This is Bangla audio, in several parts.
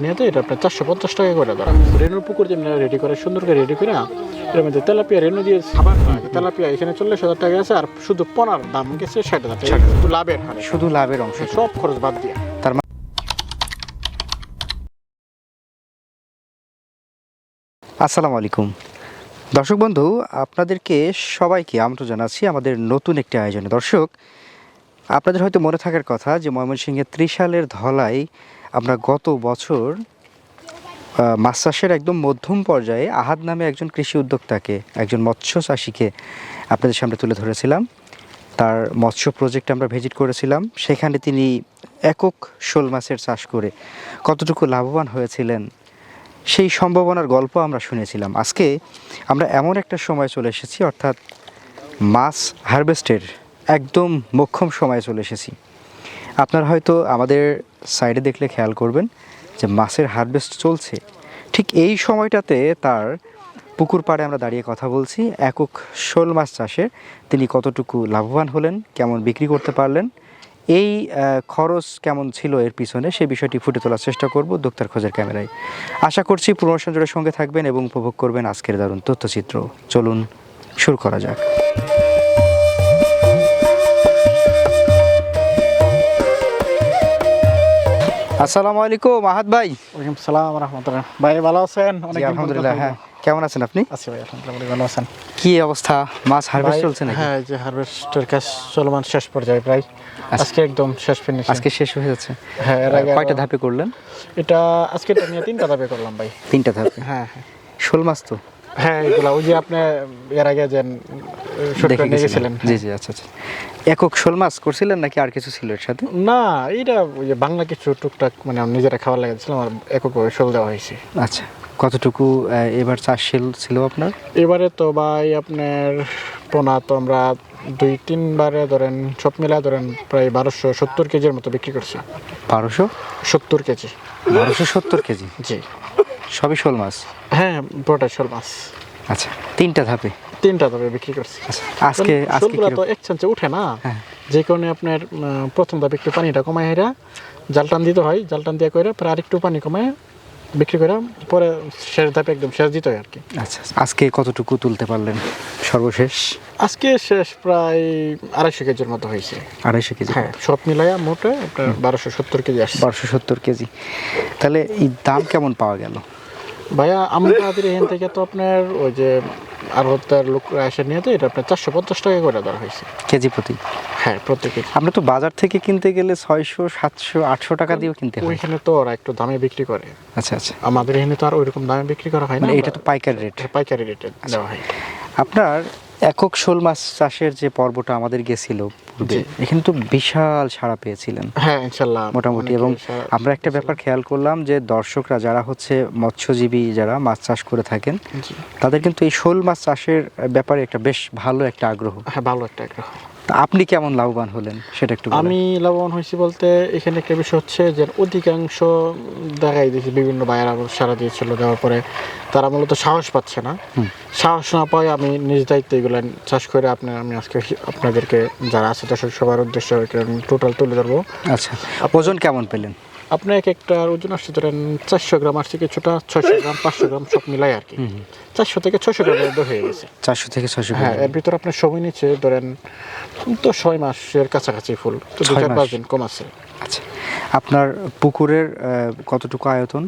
নিয়ে তো এটা আপনার 450 টাকা করে ধরা। রেনুর পুকুর যেমন রেডি করে সুন্দর করে রেডি করে এর মধ্যে তেলাপিয়া রেনু দিয়ে খাবার তেলাপিয়া এখানে 40,000 টাকা আছে আর শুধু পোনার দাম গেছে 60,000 টাকা। শুধু লাভের হারে, শুধু লাভের অংশ, সব খরচ বাদ দিয়ে। তার আসসালামু আলাইকুম দর্শক বন্ধু, আপনাদেরকে সবাইকে আমন্ত্রণ জানাচ্ছি আমাদের নতুন একটি আয়োজনে। দর্শক, আপনাদের হয়তো মনে থাকার কথা যে ময়মনসিংহের ত্রিশালের ধলাই আমরা গত বছর মাছ চাষের একদম মধ্যম পর্যায়ে আহাদ নামে একজন কৃষি উদ্যোক্তাকে, একজন মৎস্য চাষিকে আপনাদের সামনে তুলে ধরেছিলাম। তার মৎস্য প্রজেক্টে আমরা ভিজিট করেছিলাম। সেখানে তিনি একক শোল মাছের চাষ করে কতটুকু লাভবান হয়েছিলেন সেই সম্ভাবনার গল্প আমরা শুনেছিলাম। আজকে আমরা এমন একটা সময় চলে এসেছি, অর্থাৎ মাছ হারভেস্টের একদম মোক্ষম সময়ে চলে এসেছি। আপনারা হয়তো আমাদের সাইডে দেখলে খেয়াল করবেন যে মাছের হারভেস্ট চলছে। ঠিক এই সময়টাতে তার পুকুর পাড়ে আমরা দাঁড়িয়ে কথা বলছি। একক শোল মাছ চাষে তিনি কতটুকু লাভবান হলেন, কেমন বিক্রি করতে পারলেন, এই খরচ কেমন ছিল এর পিছনে, সেই বিষয়টি ফুটে তোলার চেষ্টা করব উদ্যোক্তার খোঁজের ক্যামেরায়। আশা করছি প্রমোশন জোরের সঙ্গে থাকবেন এবং উপভোগ করবেন আজকের দারুণ তথ্যচিত্র। চলুন শুরু করা যাক। আসসালামু আলাইকুম আহাদ ভাই। ওয়ালাইকুম সালাম রাহমাতুল্লাহ। ভাই ভালো আছেন? জি আলহামদুলিল্লাহ। হ্যাঁ, কেমন আছেন আপনি? আছি ভাই আলহামদুলিল্লাহ, ভালো আছেন? কি অবস্থা, মাছ হারভেস্ট চলছে নাকি? হ্যাঁ, যে হারভেস্টের কাজ চলমান শেষ পর্যায়ে প্রায়। আজকে একদম শেষ ফিনিশ। আজকে শেষ হয়ে যাচ্ছে। হ্যাঁ, এর আগে কয়টা ধাপে করলেন? এটা আজকে এটা নিয়ে 3টা ধাপে করলাম ভাই। 3টা ধাপে? হ্যাঁ হ্যাঁ। শোল মাছ তো? হ্যাঁ, এগুলা ওই যে আপনি এর আগে যে শুট করে গেছিলেন। জি জি, আচ্ছা আচ্ছা। একক শোল মাছ করছিলেন নাকি আর কিছু ছিল এর সাথে? না, এটা ওই যে বাংলা কিছু টুকটাক মানে নিজেরা খাবার লাগাচ্ছিলাম আর একক শোল দেওয়া হয়েছে। আচ্ছা, কতটুকু এবার চাষ ছিল আপনার? এবারে তো ভাই আপনার পোনা তো আমরা 2-3 বারে ধরেন সব মিলা ধরেন প্রায় 1270 কেজির মতো বিক্রি করছি। 1270 কেজি? 1270 কেজি? জি। সবই শোল মাছ? হ্যাঁ, পুরোটা শোল মাছ। আচ্ছা, 3টা ধাপে? 3টা ধাপে বিক্রি করছি। আজকে শোলগুলো তো এক চান্সে উঠে না, যে কারণে আপনার প্রথম ধাপে একটু পানিটা কমায় হেরা জাল টান দিতে হয়, জাল টান দিয়ে করে পরে আরেকটু পানি কমায় বিক্রি করে পরে শেষ ধাপে একদম শেষ দিতে হয় আর কি। আচ্ছা, আজকে কতটুকু তুলতে পারলেন সর্বশেষ? আজকে শেষ প্রায় 250 কেজির মতো হয়েছে। 250 কেজি? হ্যাঁ, সব মিলাইয়া মোটে আপনার 1270 কেজি আসছে। 1270 কেজি। তাহলে এই দাম কেমন পাওয়া গেল ভাইয়া? আমাদের এখান থেকে তো আপনার ওই যে আড়তদার লোক এসে নিয়ে তো এটা আপনার 450 টাকা করে ধরা হয়েছে কেজি প্রতি? হ্যাঁ, প্রত্যেক কেজি। আমরা তো বাজার থেকে কিনতে গেলে 600, 700, 800 টাকা দিয়েও কিনতে হয়। ওইখানে তো ওরা একটু দামে বিক্রি করে। আচ্ছা আচ্ছা। আমাদের এখানে তো আর ওইরকম দামে বিক্রি করা হয় না, মানে এটা তো পাইকারি রেট? পাইকারি রেটে দেওয়া হয়। আপনার একক শোল মাছ চাষের যে পর্বটা আমাদের গেছিল পূর্বে, এখানে তো বিশাল সাড়া পেয়েছিলেন। হ্যাঁ, ইনশাআল্লাহ মোটামুটি। এবং আমরা একটা ব্যাপার খেয়াল করলাম যে দর্শকরা যারা হচ্ছে মৎস্যজীবী, যারা মাছ চাষ করে থাকেন, তাদের কিন্তু এই শোল মাছ চাষের ব্যাপারে একটা বেশ ভালো একটা আগ্রহ। হ্যাঁ, ভালো একটা আগ্রহ। আপনি কেমন লাভবান হলেন সেটা একটু বলেন। আমি লাভবান হয়েছি বলতে এখানে একটা বিষয় হচ্ছে যে অধিকাংশ দেখাই দিয়েছি, বিভিন্ন বায়েরা সারা দিয়েছিল, দেওয়ার পরে তারা মূলত সাহস পাচ্ছে না। সাহস না পায় আমি নিজ দায়িত্বে এগুলো চাষ করে আমি আজকে আপনাদেরকে যারা আছে দর্শক সবার উদ্দেশ্যে টোটাল তুলে ধরবো। আচ্ছা, ওজন কেমন পেলেন? আপনার এক একটা ওজন আসছে ধরেন 400 গ্রাম আসছে, কিছুটা 600 গ্রাম 500 গ্রাম সব মিলাই আর কি। 400 থেকে 600 গ্রামের মধ্যে হয়ে গেছে। 400 থেকে 600 গ্রাম? হ্যাঁ, এর ভিতরে আপনার সময় নিচ্ছে ধরেন তো 6 মাসের কাছাকাছি ফুল, তো 2-4-5 দিন কম আছে। আচ্ছা, আপনার পুকুরের কতটুকু আয়তন?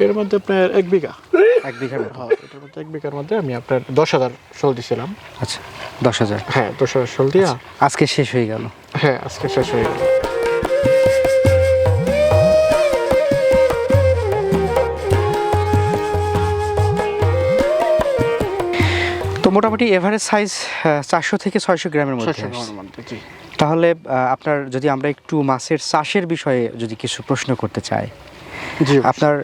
এর মধ্যে আপনার 1 বিঘা। 1 বিঘার মতো? হ্যাঁ, এটার মধ্যে 1 বিঘার মধ্যে আমি আপনার 10,000 শোল দিছিলাম। আচ্ছা, 10,000? হ্যাঁ, 10,000 শোল দিয়া আজকে শেষ হয়ে গেল? হ্যাঁ, আজকে শেষ হয়ে গেল। তো মোটামুটি এভারেজ সাইজ 400 থেকে 600 গ্রামের মধ্যে। জি। তাহলে আপনার যদি আমরা একটু মাছের চাষের বিষয়ে যদি কিছু প্রশ্ন করতে চাই, জি, আপনার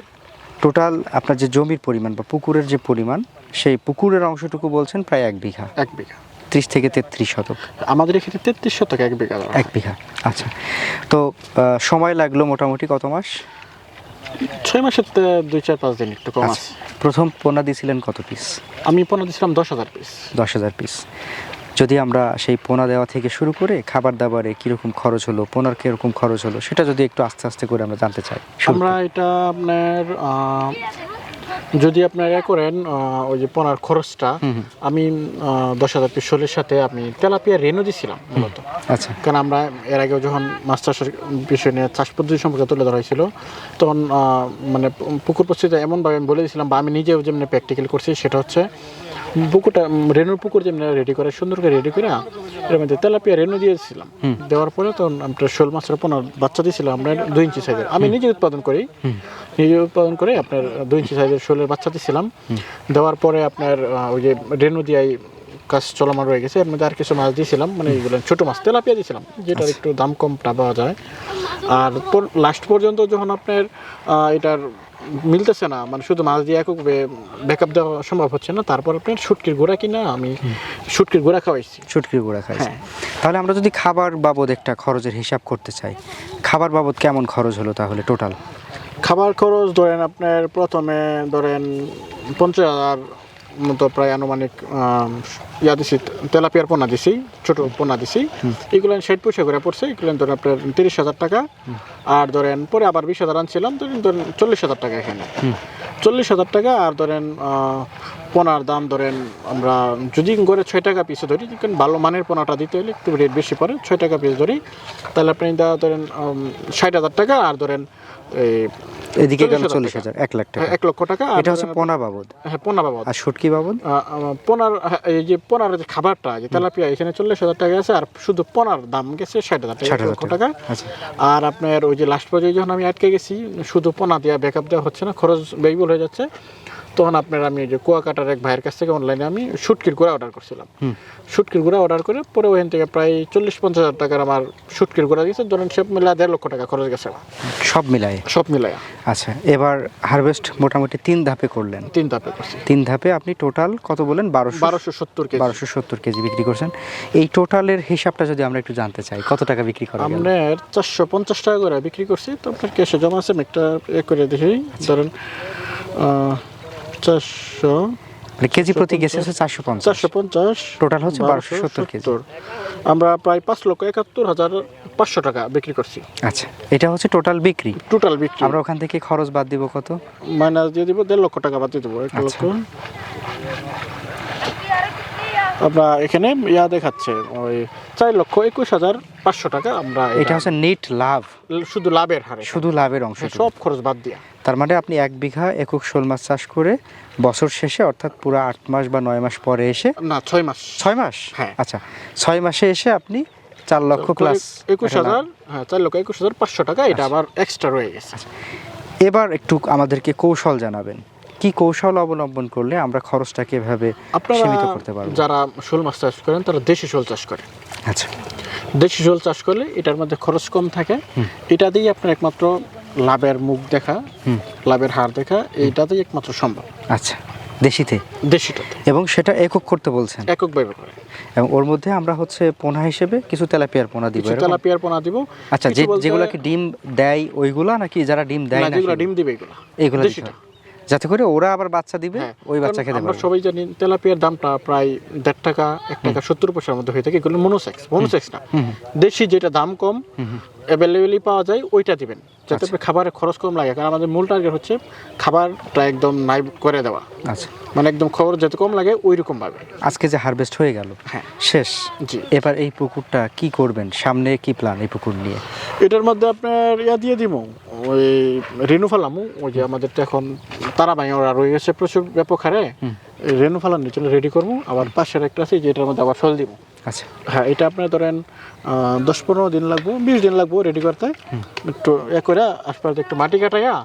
টোটাল আপনার যে জমির পরিমাণ বা পুকুরের যে পরিমাণ, সেই পুকুরের অংশটুকু বলছেন প্রায় 1 বিঘা? 1 বিঘা। 30 থেকে 33 শতক? আমাদের এখানে 33 শতক 1 বিঘা। 1 বিঘা, আচ্ছা। তো সময় লাগলো মোটামুটি কত মাস? 6 মাসের 2-4-5 দিন একটু কম আছে। প্রথম পোনা দিয়েছিলেন কত পিস? আমি পোনা দিয়েছিলাম 10,000 পিস। 10,000 পিস। যদি আমরা সেই পোনা দেওয়া থেকে শুরু করে খাবার দাবারে কীরকম খরচ হলো, পোনার কীরকম খরচ হলো, সেটা যদি একটু আস্তে আস্তে করে আমরা জানতে চাই। আমরা এটা আপনার যদি আপনার করেন ওই যে পোনার খরচটা আমি 10,000 পিস শোলের সাথে আমি তেলাপিয়া রেনু দিছিলাম মূলত। আচ্ছা, কারণ আমরা এর আগেও যখন মাছ চাষের বিষয় নিয়ে চাষ পদ্ধতি সম্পর্কে তুলে ধরা হয়েছিল, তখন মানে পুকুর পরিস্থিতি এমনভাবে আমি বলে দিয়েছিলাম, বা আমি নিজেও যেমনি প্র্যাকটিক্যাল করছি, সেটা হচ্ছে পুকুরটা রেনুর পুকুর যেমনি রেডি করে সুন্দর করে রেডি করে এর মধ্যে তেলাপিয়া রেনু দিয়েছিলাম। দেওয়ার পরে তখন আমরা শোল মাছের পোনার বাচ্চা দিয়েছিলাম আমরা 2 ইঞ্চি সাইজের। আমি নিজে উৎপাদন করি, আপনার 2 ইঞ্চি সাইজের শোলের বাচ্চা দিয়েছিলাম। দেওয়ার পরে আপনার ওই যে রেনু দিয়াই কাজ চলমান রয়ে গেছে। এর মধ্যে আর কিছু মাছ দিয়েছিলাম, মানে এইগুলো ছোটো মাছ তেলাপিয়া দিয়েছিলাম, যেটার একটু দাম কমটা পাওয়া যায়। আর লাস্ট পর্যন্ত যখন আপনার এটার মিলতেছে না, মানে শুধু মাছ দিয়ে একক ব্যাকআপ দেওয়া সম্ভব হচ্ছে না, তারপর আপনার শুটকির গোড়া কিনা আমি শুটকির গোড়া খাওয়াইছি। শুটকির গোড়া খাইছি। তাহলে আমরা যদি খাবার বাবদ একটা খরচের হিসাব করতে চাই, খাবার বাবদ কেমন খরচ হলো তাহলে টোটাল? খাবার খরচ ধরেন আপনার প্রথমে ধরেন 50,000 মতো প্রায় আনুমানিক দিছি, তেলাপিয়ার পোনা দিছি, ছোটো পোনা দিছি, এগুলো 60 পয়সা করে পড়ছে। এগুলো ধরেন আপনার 30,000 টাকা। আর ধরেন পরে আবার 20,000 আনছিলাম, ধরেন 40,000 টাকা এখানে, 40,000 টাকা। আর ধরেন পোনার দাম ধরেন আমরা যদি গড়ে 6 টাকা পিসে ধরি, কারণ ভালো মানের পোনাটা দিতে হলে একটু রেট বেশি পড়ে, 6 টাকা পিস ধরি, তাহলে আপনি ধরেন 60,000 টাকা। আর ধরেন এদিকে গেল 40,000, 1 লাখ টাকা, 1 লক্ষ টাকা। এটা হচ্ছে পোনা বাবদ। হ্যাঁ, পোনা বাবদ। আর শুটকি বাবদ পোনার এই যে পোনার যে খাবারটা, যে তেলাপিয়া, এখানে 40,000 টাকা আছে, আর শুধু পোনার দাম গেছে 60,000 টাকা, 1 লক্ষ টাকা। আর আপনার ওই যে লাস্ট পর্যায়ে যখন আমি আটকে গেছি, শুধু পোনা দেওয়া ব্যাকআপ দেওয়া হচ্ছে না, খরচ ব্যয়বহুল হয়ে যাচ্ছে, তখন আপনার আমি যে কুয়াকাটার এক ভাইয়ের কাছ থেকে অনলাইনে আমি শুটকির গুঁড়া অর্ডার করছিলাম। শুটকির গুঁড়া অর্ডার করে পরে ওখান থেকে প্রায় 40-50,000 টাকার আমার শুটকির গুঁড়া দিয়েছে। ধরেন সব মিলা 1.5 লক্ষ টাকা খরচ গেছে সব মিলাই। আচ্ছা, এবার হারভেস্ট মোটামুটি 3 ধাপে করলেন। 3 ধাপে করছি। 3 ধাপে আপনি টোটাল কত বলেন? 1270 কেজি বিক্রি করছেন। এই টোটালের হিসাবটা যদি আমরা একটু জানতে চাই, কত টাকা বিক্রি করা গেল? আমরা 450 টাকা করে বিক্রি করছি। তো আপনার ক্যাশে জমা আছে, একটা করে দেখি, ধরেন 400 মানে কেজি প্রতি গেছে 450, টোটাল হচ্ছে 1270 কেজি। আমরা প্রায় 5,71,500 টাকা বিক্রি করছি। আচ্ছা, এটা হচ্ছে টোটাল বিক্রি। আমরা ওখান থেকে খরচ বাদ দিব কত? মাইনাস দিয়ে দিব 1.5 লক্ষ টাকা বাদ দিয়ে দেবো। 1 লক্ষ আমরা এখানে দেখাচ্ছে ওই 4,21,500 টাকা। আমরা এটা হচ্ছে নেট লাভ, শুধু লাভের হারে, শুধু লাভের অংশ, সব খরচ বাদ দিয়া। তার মানে আপনি 1 বিঘা একক শোল মাছ চাষ করে বছর শেষে, অর্থাৎ পুরো 8 মাস বা 9 মাস পরে এসে, না 6 মাস, 6 মাস, হ্যাঁ, আচ্ছা 6 মাসে এসে আপনি 4 লক্ষ প্লাস 21,000, হ্যাঁ 4,21,500 টাকা, এটা আবার এক্সট্রা রয়ে গেছে। এবার একটু আমাদেরকে কৌশল জানাবেন, কি কৌশল অবলম্বন করলে আমরা খরচটাকে এভাবে সীমিত করতে পারবো? যারা শোল মাছ চাষ করেন তারা দেশি শোল চাষ করে। আচ্ছা, দেশি শোল চাষ করলে এটার মধ্যে খরচ কম থাকে, এটা দিয়ে আপনার একমাত্র লাভের মুখ দেখা, লাভের হার দেখা, এইটাতেই একমাত্র সম্ভব। আচ্ছা, দেশিটাতে, এবং সেটা একক করতে বলছেন? একক ভাবে করে। এবং ওর মধ্যে আমরা হচ্ছে পোনা হিসেবে কিছু তেলাপিয়ার পোনা দিব। আচ্ছা, যেগুলোকে ডিম দেয় ওইগুলা, নাকি যারা ডিম দেয় না? যেগুলো ডিম দিবে এগুলো দেশিটা, যাতে করে ওরা আবার বাচ্চা দিবে, ওই বাচ্চা খেতে পারবে। আমরা সবাই জানি তেলাপিয়ার দামটা প্রায় 1.5 টাকা 1 টাকা 70 পয়সার মধ্যে হয়ে থাকে। এগুলো মনোসেক্স না, দেশি যেটা দাম কম অ্যাভেলেবেলই পাওয়া যায়, ওইটা দিবেন, যাতে খাবারের খরচ কম লাগে। কারণ আমাদের মূল টার্গেট হচ্ছে খাবারটা একদম নাই করে দেওয়া। আচ্ছা, মানে একদম খবর যাতে কম লাগে ওই রকম ভাবে। আজকে যে হারভেস্ট হয়ে গেল, হ্যাঁ শেষ, জি, এবার এই পুকুরটা কি করবেন? সামনে কি প্ল্যান এই পুকুর নিয়ে? এটার মধ্যে আপনার দিয়ে দিব, ওই রেনু ফালামু। ওই যে আমাদের তো এখন তারা ভাই ওরা রয়ে গেছে প্রচুর ব্যাপক হারে, রেনু ফালার নিচে রেডি করবো। আবার পাশের একটা আছে যেটার মধ্যে আবার ফল দিব। আচ্ছা, হ্যাঁ, এটা আপনার ধরেন 10-15 দিন লাগবো, 20 দিন লাগবো রেডি করতে। একটু করে আশপাশে একটু মাটি কাটাইয়া,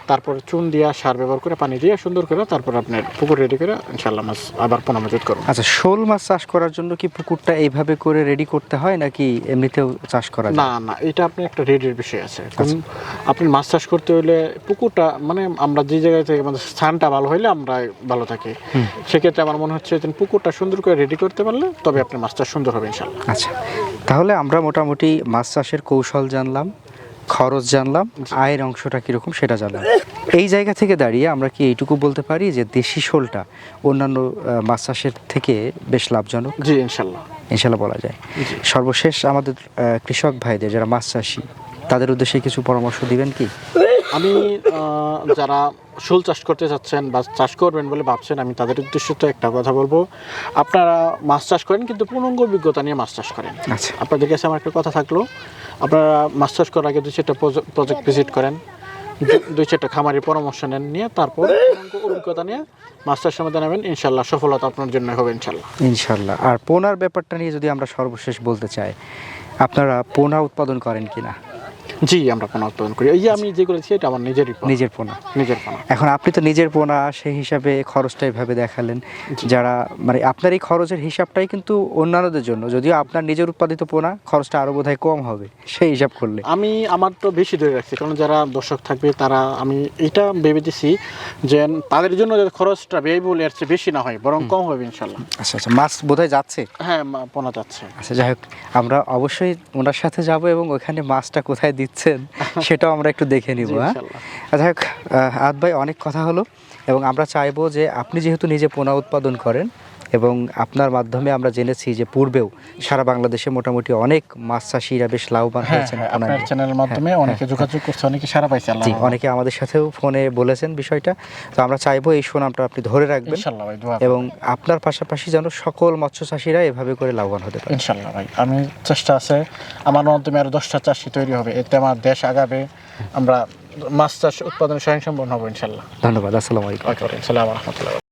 তারপর চুন দিয়া সার ব্যবহার করে পানি দিয়ে সুন্দর করে তারপর আপনার পুকুর রেডি করে ইনশাআল্লাহ মাছ আবার পুনর্মজুত করবো। আচ্ছা, শোল মাছ চাষ করার জন্য কি পুকুরটা এইভাবে করে রেডি করতে হয়, নাকি এমনিতেও চাষ করা যায়? না, এটা আপনি একটা রেডির বিষয় আছে। আপনি মাছ চাষ করতে হলে পুকুরটা, মানে আমরা যে জায়গায় থেকে আমাদের স্থানটা ভালো হইলে আমরা ভালো থাকি। সেক্ষেত্রে আমার মনে হচ্ছে পুকুরটা সুন্দর করে রেডি করতে পারলে তবে আপনার মাছ চাষ সুন্দর হবে ইনশাআল্লাহ। আচ্ছা, তাহলে আমরা মোটামুটি মাছ চাষের কৌশল জানলাম, খরচ জানলাম, আয়ের অংশটা কীরকম সেটা জানলাম। এই জায়গা থেকে দাঁড়িয়ে আমরা কি এইটুকু বলতে পারি যে দেশি শোলটা অন্যান্য মাছ চাষের থেকে বেশ লাভজনক? জি ইনশাল্লাহ। ইনশাল্লাহ বলা যায়। সর্বশেষ আমাদের কৃষক ভাইদের যারা মাছ চাষি তাদের উদ্দেশ্যে কিছু পরামর্শ দিবেন কি? আমি যারা শোল চাষ করতে চাচ্ছেন বা চাষ করবেন বলে ভাবছেন, আমি তাদের উদ্দেশ্যে তো একটা কথা বলবো, আপনারা মাছ চাষ করেন কিন্তু পূর্ণাঙ্গ অভিজ্ঞতা নিয়ে মাছ চাষ করেন। আচ্ছা, আপনাদের কাছে আমার একটা কথা থাকলো, আপনারা মাছ চাষ করার আগে 2-4টা প্রজেক্ট ভিজিট করেন, 2-4টা খামারের পরামর্শ নেন, নিয়ে তারপর পূর্ণাঙ্গ অভিজ্ঞতা নিয়ে মাছ চাষের মধ্যে নেবেন, ইনশাল্লাহ সফলতা আপনার জন্য হবে ইনশাল্লাহ। ইনশাল্লাহ। আর পোনার ব্যাপারটা নিয়ে যদি আমরা সর্বশেষ বলতে চাই, আপনারা পোনা উৎপাদন করেন কিনা? জি আমরা পোনা উৎপাদন করি। এই যে আমি যে করেছি এটা আমার নিজেরই পোনা। নিজের পোনা। নিজের পোনা। এখন আপনি তো নিজের পোনা, সেই হিসাবে খরচটা এভাবে দেখালেন। যারা মানে আপনার এই খরচের হিসাবটাই কিন্তু অন্যান্যদের জন্য, যদিও আপনার নিজের উৎপাদিত পোনা খরচটা আরও বোধহয় কম হবে সেই হিসাব করলে। আমি আমার তো বেশি ধরে রাখছি, কারণ যারা দর্শক থাকবে তারা, আমি এটা ভেবে দিছি যে তাদের জন্য যাতে খরচটা ব্যয়বহুল এর চেয়ে বেশি না হয়, বরং কম হবে ইনশাল্লাহ। আচ্ছা আচ্ছা, মাছ বোধহয় যাচ্ছে? হ্যাঁ পোনা যাচ্ছে। আচ্ছা, যাই হোক, আমরা অবশ্যই ওনার সাথে যাব এবং ওখানে মাছটা কোথায় দিচ্ছেন সেটাও আমরা একটু দেখে নিব। হ্যাঁ, যাই হোক, আদ ভাই অনেক কথা হলো, এবং আমরা চাইবো যে আপনি যেহেতু নিজে পোনা উৎপাদন করেন এবং আপনার মাধ্যমে আমরা জেনেছি যে পূর্বেও সারা বাংলাদেশে মোটামুটি অনেক মাছ চাষিরা বেশ লাভবান হয়েছেন পোনা আপনার নিয়ে। চ্যানেলের মাধ্যমে অনেকে যোগাযোগ করছে, অনেকে সারা পাইছে আল্লাহ। জি, অনেকে আমাদের সাথেও ফোনে বলেছেন বিষয়টা। তো আমরা চাইবো এই সুনামটা আপনি ধরে রাখবেন ইনশাল্লাহ ভাই, দোয়া এবং আপনার পাশাপাশি যেন সকল মৎস্য চাষিরা এভাবে করে লাভবান হতে পারে। ইনশাল্লাহ ভাই, আমি চেষ্টা আছে আমার মাধ্যমে আরো 10টা চাষি তৈরি হবে, এতে আমার দেশ আগাবে, আমরা মাছ চাষ উৎপাদনে স্বয়ংসম্পূর্ণ হবো ইনশাল্লাহ। ধন্যবাদ। আসসালামু আলাইকুম। ওকে, আসসালামু আলাইকুম।